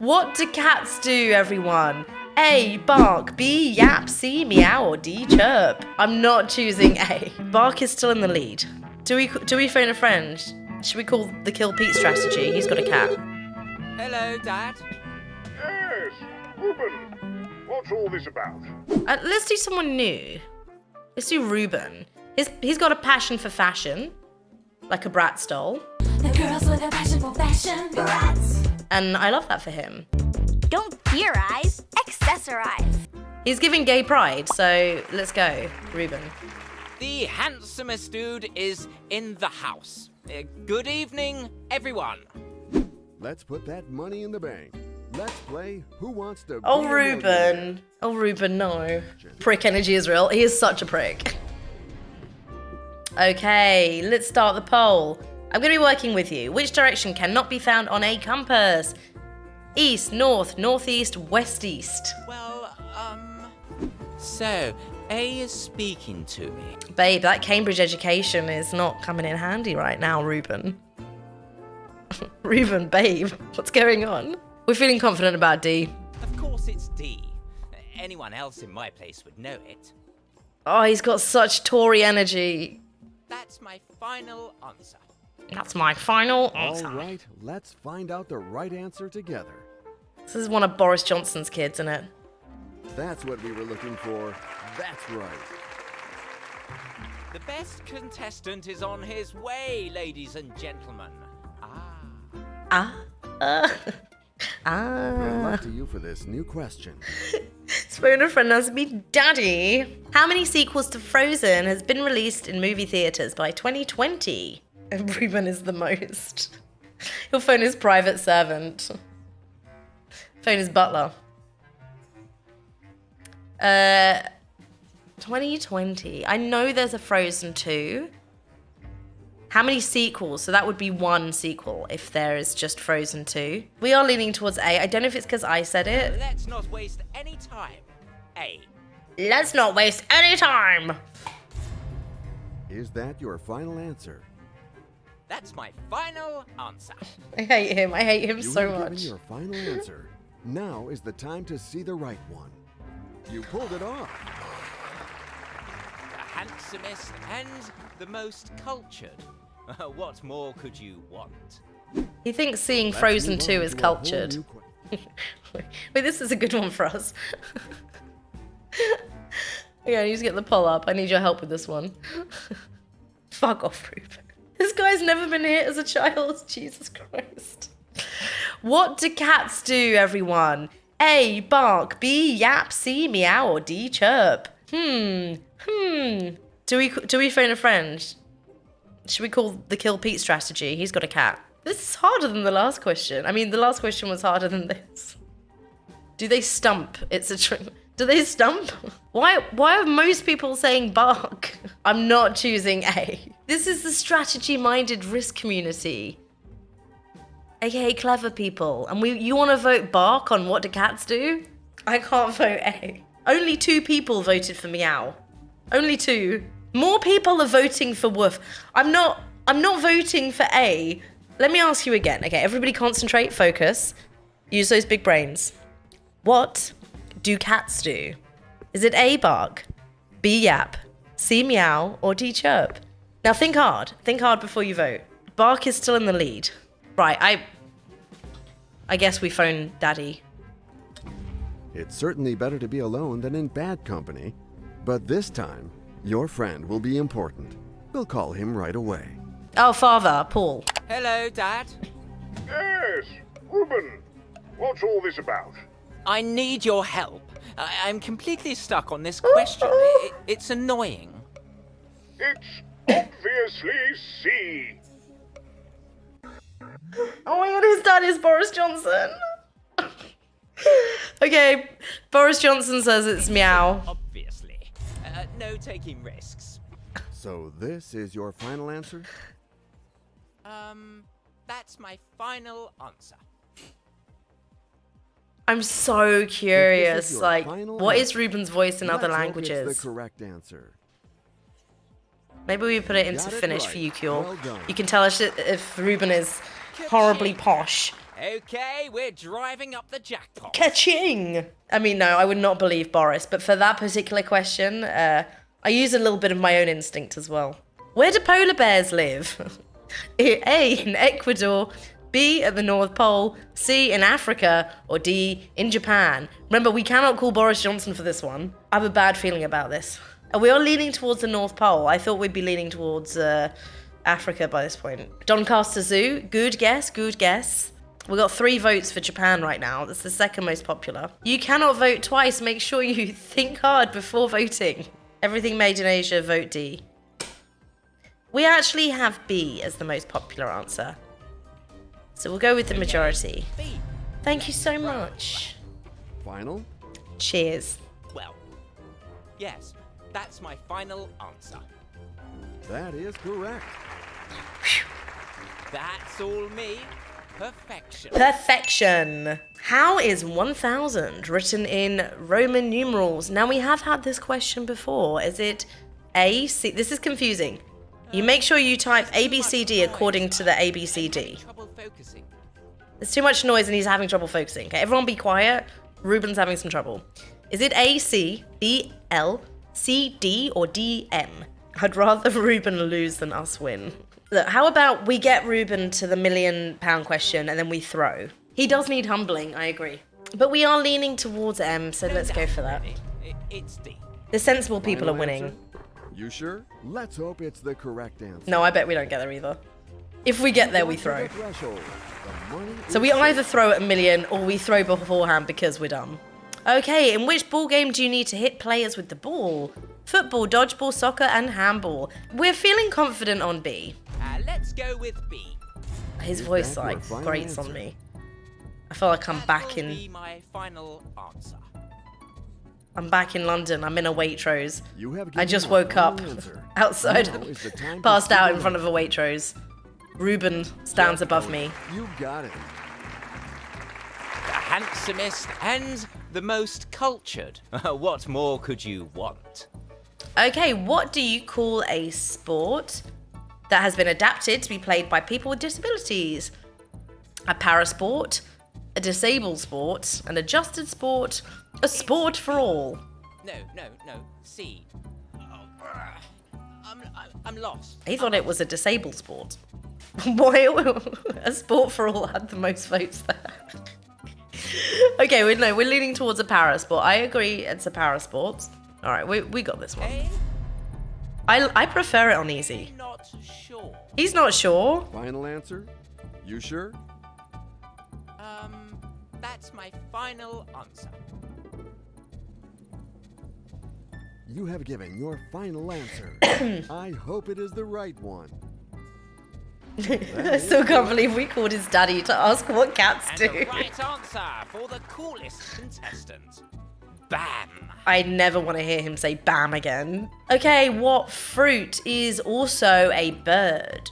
What do cats do, everyone? A, bark, B, yap, C, meow, or D, chirp. I'm not choosing A. Bark is still in the lead. Do we phone a friend? Should we call the Kill Pete strategy? He's got a cat. Hello, Dad. Yes, Reuben. What's all this about? Let's do someone new. Let's do Reuben. He's got a passion for fashion, like a Bratz doll. The girls with a passion for fashion. Brats. And I love that for him. Don't theorize, accessorize. He's giving gay pride, so let's go, Reuben. The handsomest dude is in the house. Good evening, everyone. Let's put that money in the bank. Let's play Who Wants to Be Oh, a Reuben. Millionaire? Oh, Reuben, no. Prick energy is real. He is such a prick. Okay, let's start the poll. I'm going to be working with you. Which direction cannot be found on a compass? East, north, northeast, west-east. Well, so, A is speaking to me. Babe, that Cambridge education is not coming in handy right now, Reuben. Reuben, babe, what's going on? We're feeling confident about D. Of course it's D. Anyone else in my place would know it. Oh, he's got such Tory energy. That's my final answer. That's my final All answer. right, let's find out the right answer together. This is one of Boris Johnson's kids, isn't it? That's what we were looking for. That's right. The best contestant is on his way, ladies and gentlemen. Good luck to you for this new question. Spoon a friend has me daddy. How many sequels to Frozen has been released in movie theaters by 2020? Reuben is the most. He'll phone his private servant. Phone his butler. 2020. I know there's a Frozen 2. How many sequels? So that would be one sequel if there is just Frozen 2. We are leaning towards A. I don't know if it's because I said it. Let's not waste any time. A. Let's not waste any time. Is that your final answer? That's my final answer. I hate him. I hate him You so have given much. your final answer. Now is the time to see the right one. You pulled it off. The handsomest and the most cultured. What more could you want? He thinks seeing Let's Frozen move 2 on is to a whole cultured. new Wait, this is a good one for us. Yeah, I need to get the poll up. I need your help with this one. Fuck off, Reuben. This guy's never been hit as a child. Jesus Christ. What do cats do, everyone? A, bark. B, yap. C, meow. Or D, chirp. Do we phone a friend? Should we call the Kill Pete strategy? He's got a cat. This is harder than the last question. I mean, the last question was harder than this. Do they stump? It's a trick. Do they stump? Why are most people saying bark? I'm not choosing A. This is the strategy-minded risk community. AKA clever people. And you want to vote bark on what do cats do? I can't vote A. Only 2 people voted for meow. Only 2. More people are voting for woof. I'm not voting for A. Let me ask you again. Okay, everybody concentrate, focus. Use those big brains. What do cats do? Is it A, bark, B, yap, C, meow, or D, chirp? Now think hard. Think hard before you vote. Bark is still in the lead. Right, I guess we phone Daddy. It's certainly better to be alone than in bad company. But this time, your friend will be important. We'll call him right away. Oh, father, Paul. Hello, Dad. Yes, Reuben. What's all this about? I need your help. I'm completely stuck on this question. It's annoying. It's obviously C. Oh my god, his dad is Boris Johnson. Okay, Boris Johnson says it's meow. Obviously. No taking risks. So this is your final answer? That's my final answer. I'm so curious, your like, final what is answer, Reuben's voice in other Let's hope languages? It's the correct answer. Maybe we put it into Got it Finnish right. for you, Cure. Well done. You can tell us if Reuben is horribly posh. Okay, we're driving up the jackpot. Ka-ching! I mean, no, I would not believe Boris, but for that particular question, I use a little bit of my own instinct as well. Where do polar bears live? A, in Ecuador, B, at the North Pole, C, in Africa, or D, in Japan. Remember, we cannot call Boris Johnson for this one. I have a bad feeling about this. We are leaning towards the North Pole. I thought we'd be leaning towards Africa by this point. Doncaster Zoo, good guess, good guess. We got 3 votes for Japan right now. That's the second most popular. You cannot vote twice. Make sure you think hard before voting. Everything made in Asia, vote D. We actually have B as the most popular answer. So we'll go with the majority. B. Thank you so much. Final? Cheers. Well, yes, that's my final answer. That is correct. That's all me. Perfection. Perfection. How is 1000 written in Roman numerals? Now, we have had this question before. Is it A, C? This is confusing. You make sure you type ABCD according to the ABCD. Trouble focusing. There's too much noise and he's having trouble focusing. Okay, everyone be quiet. Ruben's having some trouble. Is it A, C, B, L, C, D, or D, M? I'd rather Ruben lose than us win. Look, how about we get Ruben to the £1 million question and then we throw? He does need humbling, I agree. But we are leaning towards M, so let's go for that. It's D. The sensible people Final are winning. answer? You sure? Let's hope it's the correct answer. No, I bet we don't get there either. If we get there, we Got to throw. the threshold. The money So is we set. either throw at $1 million or we throw beforehand because we're dumb. Okay, in which ball game do you need to hit players with the ball? Football, dodgeball, soccer, and handball. We're feeling confident on B. Let's go with B. His Is voice that your like final grates on answer? me. I feel like I'm That back will in. be my final answer. I'm back in London. I'm in a Waitrose. You have I given just your woke up final answer. outside, Now is the time to passed out in see front of a Waitrose. Ruben stands above me. You got it. The handsomest and the most cultured. What more could you want? Okay, what do you call a sport that has been adapted to be played by people with disabilities? A parasport, a disabled sport, an adjusted sport, a sport for all. No. C. I'm lost. He thought it was a disabled sport. Why a sport for all had the most votes there? Okay, we're leaning towards a parasport. I agree it's a parasport. All right, we got this one. A? I prefer it on easy. Not sure. He's not sure. Final answer? You sure? That's my final answer. You have given your final answer. I hope it is the right one. I still can't believe we called his daddy to ask what cats And do. the right answer for the coolest contestant. Bam! I never want to hear him say bam again. Okay, what fruit is also a bird?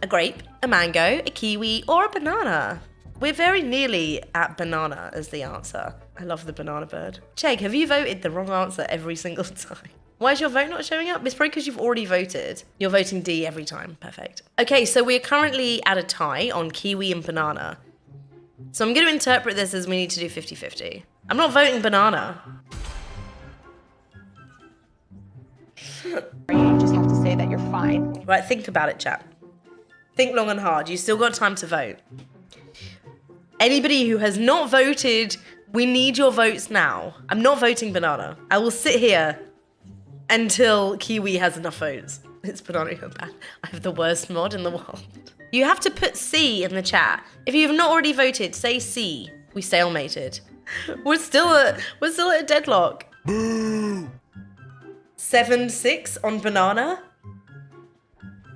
A grape, a mango, a kiwi, or a banana? We're very nearly at banana as the answer. I love the banana bird. Jake, have you voted the wrong answer every single time? Why is your vote not showing up? It's probably because you've already voted. You're voting D every time. Perfect. Okay, so we're currently at a tie on kiwi and banana. So I'm going to interpret this as we need to do 50-50. I'm not voting banana. You just have to say that you're fine. Right, think about it, chat. Think long and hard. You still got time to vote. Anybody who has not voted, we need your votes now. I'm not voting banana. I will sit here until Kiwi has enough votes. It's banana go bad. I have the worst mod in the world. You have to put C in the chat. If you have not already voted, say C. We stalemated. We're still at a deadlock. 7-6 on banana.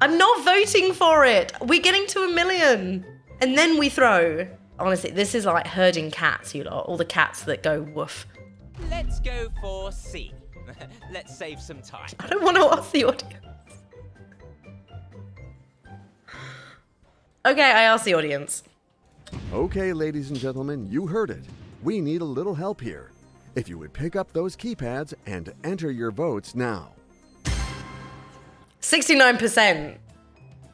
I'm not voting for it. We're getting to 1 million. And then we throw. Honestly, this is like herding cats, you lot. All the cats that go woof. Let's go for C. Let's save some time. I don't want to ask the audience. Okay, I asked the audience. Okay, ladies and gentlemen, you heard it. We need a little help here. If you would pick up those keypads and enter your votes now. 69%.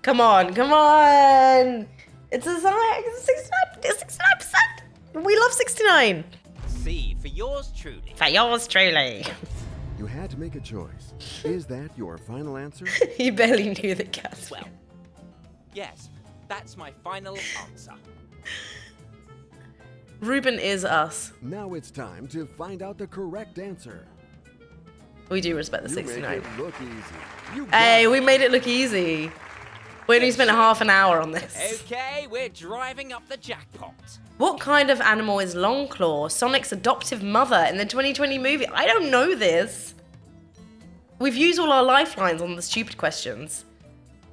Come on, come on. It's a 69%. It's 69%. We love 69. C for yours truly. For yours truly. You had to make a choice. Is that your final answer? You barely knew the cats. Well, yes, that's my final answer. Ruben is us. Now it's time to find out the correct answer. We do respect the You make 69. it look easy. You Hey, got we made it look easy. We only spent half an hour on this. Okay, we're driving up the jackpot. What kind of animal is Longclaw, Sonic's adoptive mother in the 2020 movie? I don't know this. We've used all our lifelines on the stupid questions.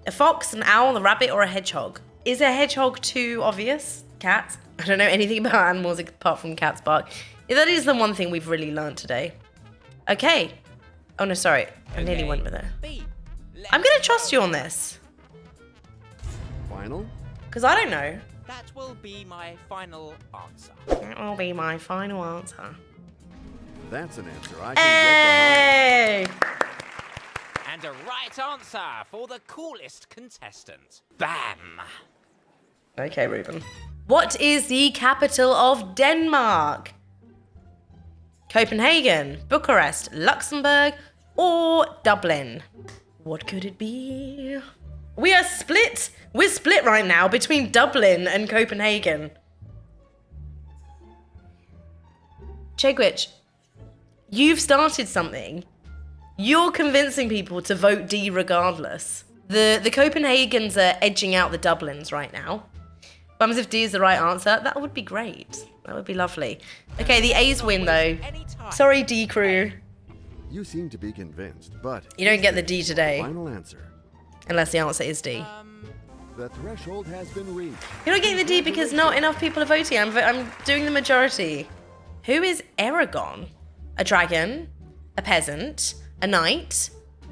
A fox, an owl, a rabbit, or a hedgehog? Is a hedgehog too obvious? Cat? I don't know anything about animals apart from cats bark. Yeah, that is the one thing we've really learned today. Okay. Oh no, sorry. I nearly went with it. B. I'm gonna trust you on this. final? Because I don't know. That will be my final answer. That will be my final answer. That's an answer I can get behind. Hey! And a right answer for the coolest contestant. Bam! Okay, Ruben. What is the capital of Denmark? Copenhagen, Bucharest, Luxembourg, or Dublin? What could it be? We are split. We're split right now between Dublin and Copenhagen. Chegwich, you've started something. You're convincing people to vote D regardless. The Copenhagens are edging out the Dublins right now. Bums if D is the right answer. That would be great. That would be lovely. Okay, the A's win though. Sorry, D crew. You seem to be convinced, but You don't get the D today, final answer. unless the answer is D. The threshold has been reached. You're not getting the D because not enough people are voting. I'm doing the majority. Who is Aragon? A dragon, a peasant, a knight,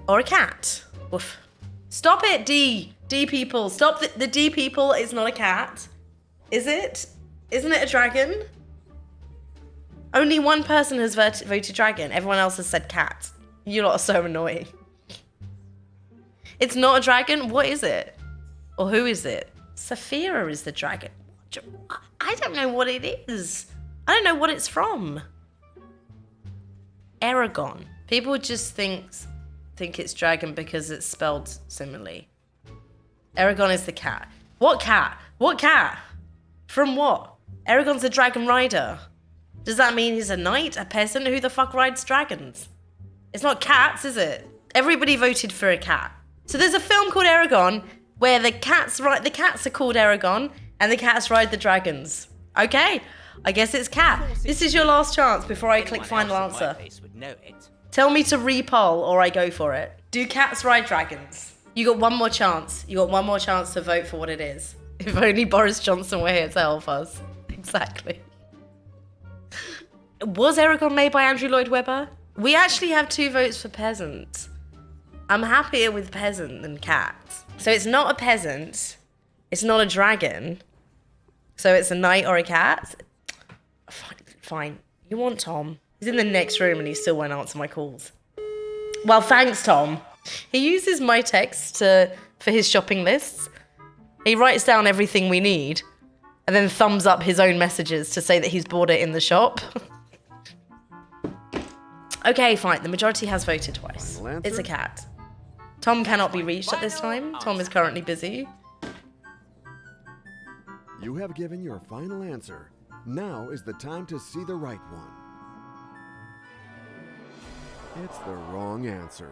or a cat? Woof. Stop it, D. D people. Stop the D people. It's not a cat. Is it? Isn't it a dragon? Only one person has voted dragon. Everyone else has said cat. You lot are so annoying. It's not a dragon? What is it? Or who is it? Saphira is the dragon. I don't know what it is. I don't know what it's from. Aragon. People would just think it's dragon because it's spelled similarly. Aragon is the cat. What cat? What cat? From what? Aragon's a dragon rider. Does that mean he's a knight, a peasant? Who the fuck rides dragons? It's not cats, is it? Everybody voted for a cat. So there's a film called Aragon where the cats are called Aragon and the cats ride the dragons. Okay, I guess it's cat. This is your last chance before I click final answer. Would know it. Tell me to repoll or I go for it. Do cats ride dragons? You got one more chance. You got one more chance to vote for what it is. If only Boris Johnson were here to help us. Exactly. Was Aragon made by Andrew Lloyd Webber? We actually have 2 votes for peasant. I'm happier with peasant than cat. So it's not a peasant. It's not a dragon. So it's a knight or a cat. Fine. You want Tom? He's in the next room and he still won't answer my calls. Well, thanks, Tom. He uses my text for his shopping lists. He writes down everything we need and then thumbs up his own messages to say that he's bought it in the shop. Okay, fine. The majority has voted twice. It's a cat. Tom cannot be reached at this time. Tom is currently busy. You have given your final answer. Now is the time to see the right one. It's the wrong answer.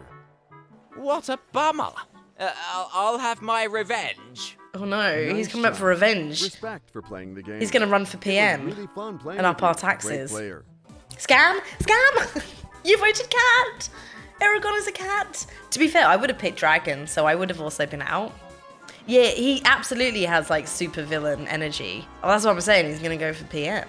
What a bummer. I'll have my revenge. Oh no, he's Nice coming up shot. for revenge. Respect for playing the game. He's going to run for It PM. was really fun playing and up with our you. taxes. Great player. Scam! Scam! You voted cat! Aragon is a cat! To be fair, I would have picked dragon, so I would have also been out. Yeah, he absolutely has like super villain energy. Well, that's what I'm saying, he's gonna go for PM.